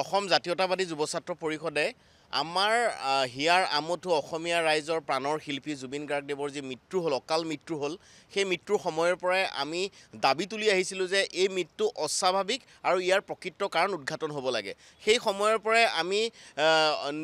অসম জাতীয়তাবাদী যুৱ ছাত্ৰ পৰিষদে আমাৰ হিয়াৰ আমঠু অসমীয়া ৰাইজৰ প্ৰাণৰ শিল্পী জুবিন গাৰ্গদেৱৰ যি মৃত্যু হ'ল অকাল মৃত্যু হ'ল সেই মৃত্যুৰ সময়ৰ পৰাই আমি দাবী তুলি আহিছিলোঁ যে এই মৃত্যু অস্বাভাৱিক আৰু ইয়াৰ প্ৰকৃত কাৰণ উদ্ঘাটন হ'ব লাগে সেই সময়ৰ পৰাই আমি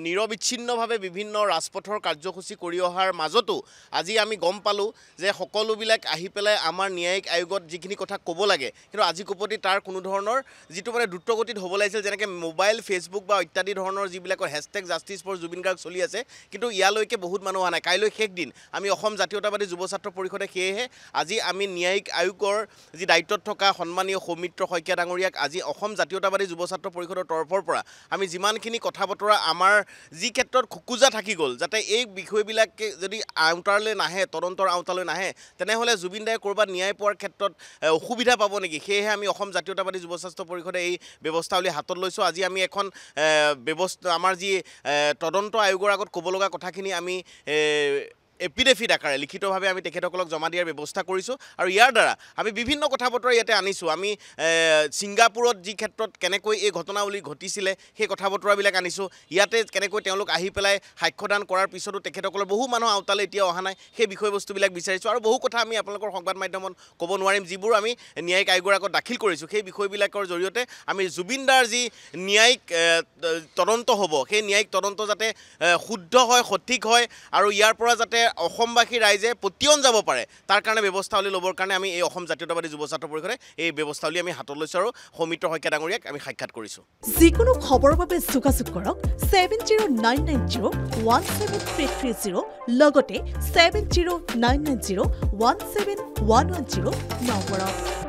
নিৰবিচ্ছিন্নভাৱে বিভিন্ন ৰাজপথৰ কাৰ্যসূচী কৰি অহাৰ মাজতো আজি আমি গম পালোঁ যে সকলোবিলাক আহি পেলাই আমাৰ ন্যায়িক আয়োগত যিখিনি কথা ক'ব লাগে কিন্তু আজি কোপতি তাৰ কোনো ধৰণৰ যিটো মানে দ্ৰুতগতিত হ'ব লাগিছিল যেনেকৈ মোবাইল ফেচবুক বা ইত্যাদি ধৰণৰ যিবিলাকৰ hashtag justice for Zubeen Garg চলি আছে কিন্তু ইয়ালৈকে বহুত মানুহ অহা নাই কাইলৈ শেষ দিন আমি অসম জাতীয়তাবাদী যুৱ ছাত্ৰ পৰিষদে সেয়েহে আজি আমি ন্যায়িক আয়োগৰ যি দায়িত্বত থকা সন্মানীয় সৌমিত্ৰ শইকীয়া ডাঙৰীয়াক আজি অসম জাতীয়তাবাদী যুৱ ছাত্ৰ পৰিষদৰ তৰফৰ পৰা আমি যিমানখিনি কথা বতৰা আমাৰ যি ক্ষেত্ৰত খোকোজা থাকি গ'ল যাতে এই বিষয়বিলাকে যদি আওতালৈ নাহে তদন্তৰ আওতালৈ নাহে তেনেহ'লে জুবিন দায়ে ক'ৰবাত ন্যায় পোৱাৰ ক্ষেত্ৰত অসুবিধা পাব নেকি সেয়েহে আমি অসম জাতীয়তাবাদী যুৱ ছাত্ৰ পৰিষদে এই ব্যৱস্থাৱলী হাতত লৈছোঁ আজি আমি এখন ব্যৱস্থা আমাৰ যি তদন্ত আয়োগৰ আগত ক'ব লগা কথাখিনি আমি এপিডেফিট আকাৰে লিখিতভাৱে আমি তেখেতসকলক জমা দিয়াৰ ব্যৱস্থা কৰিছোঁ আৰু ইয়াৰ দ্বাৰা আমি বিভিন্ন কথা বতৰা ইয়াতে আনিছোঁ আমি ছিংগাপুৰত যি ক্ষেত্ৰত কেনেকৈ এই ঘটনাৱলী ঘটিছিলে সেই কথা বতৰাবিলাক আনিছোঁ ইয়াতে কেনেকৈ তেওঁলোক আহি পেলাই সাক্ষ্যদান কৰাৰ পিছতো তেখেতসকলৰ বহু মানুহ আওতালৈ এতিয়াও অহা নাই সেই বিষয়বস্তুবিলাক বিচাৰিছোঁ আৰু বহু কথা আমি আপোনালোকৰ সংবাদ মাধ্যমত ক'ব নোৱাৰিম যিবোৰ আমি ন্যায়িক আয়োগৰ আগত দাখিল কৰিছোঁ সেই বিষয়বিলাকৰ জৰিয়তে আমি জুবিন দাৰ যি ন্যায়িক তদন্ত হ'ব সেই ন্যায়িক তদন্ত যাতে শুদ্ধ হয় সঠিক হয় আৰু ইয়াৰ পৰা যাতে অসমবাসী ৰাইজে পতিয়ন যাব পাৰে তাৰ কাৰণে ব্যৱস্থাৱলী ল'বৰ কাৰণে আমি এই অসম জাতীয়তাবাদী যুৱ ছাত্ৰ পৰিষদে এই ব্যৱস্থাৱলী আমি হাতত লৈছোঁ আৰু সৌমিত্ৰ শইকীয়া ডাঙৰীয়াক আমি সাক্ষাৎ কৰিছোঁ যিকোনো খবৰৰ বাবে যোগাযোগ কৰক 7099017330 লগতে 7099017110 নম্বৰত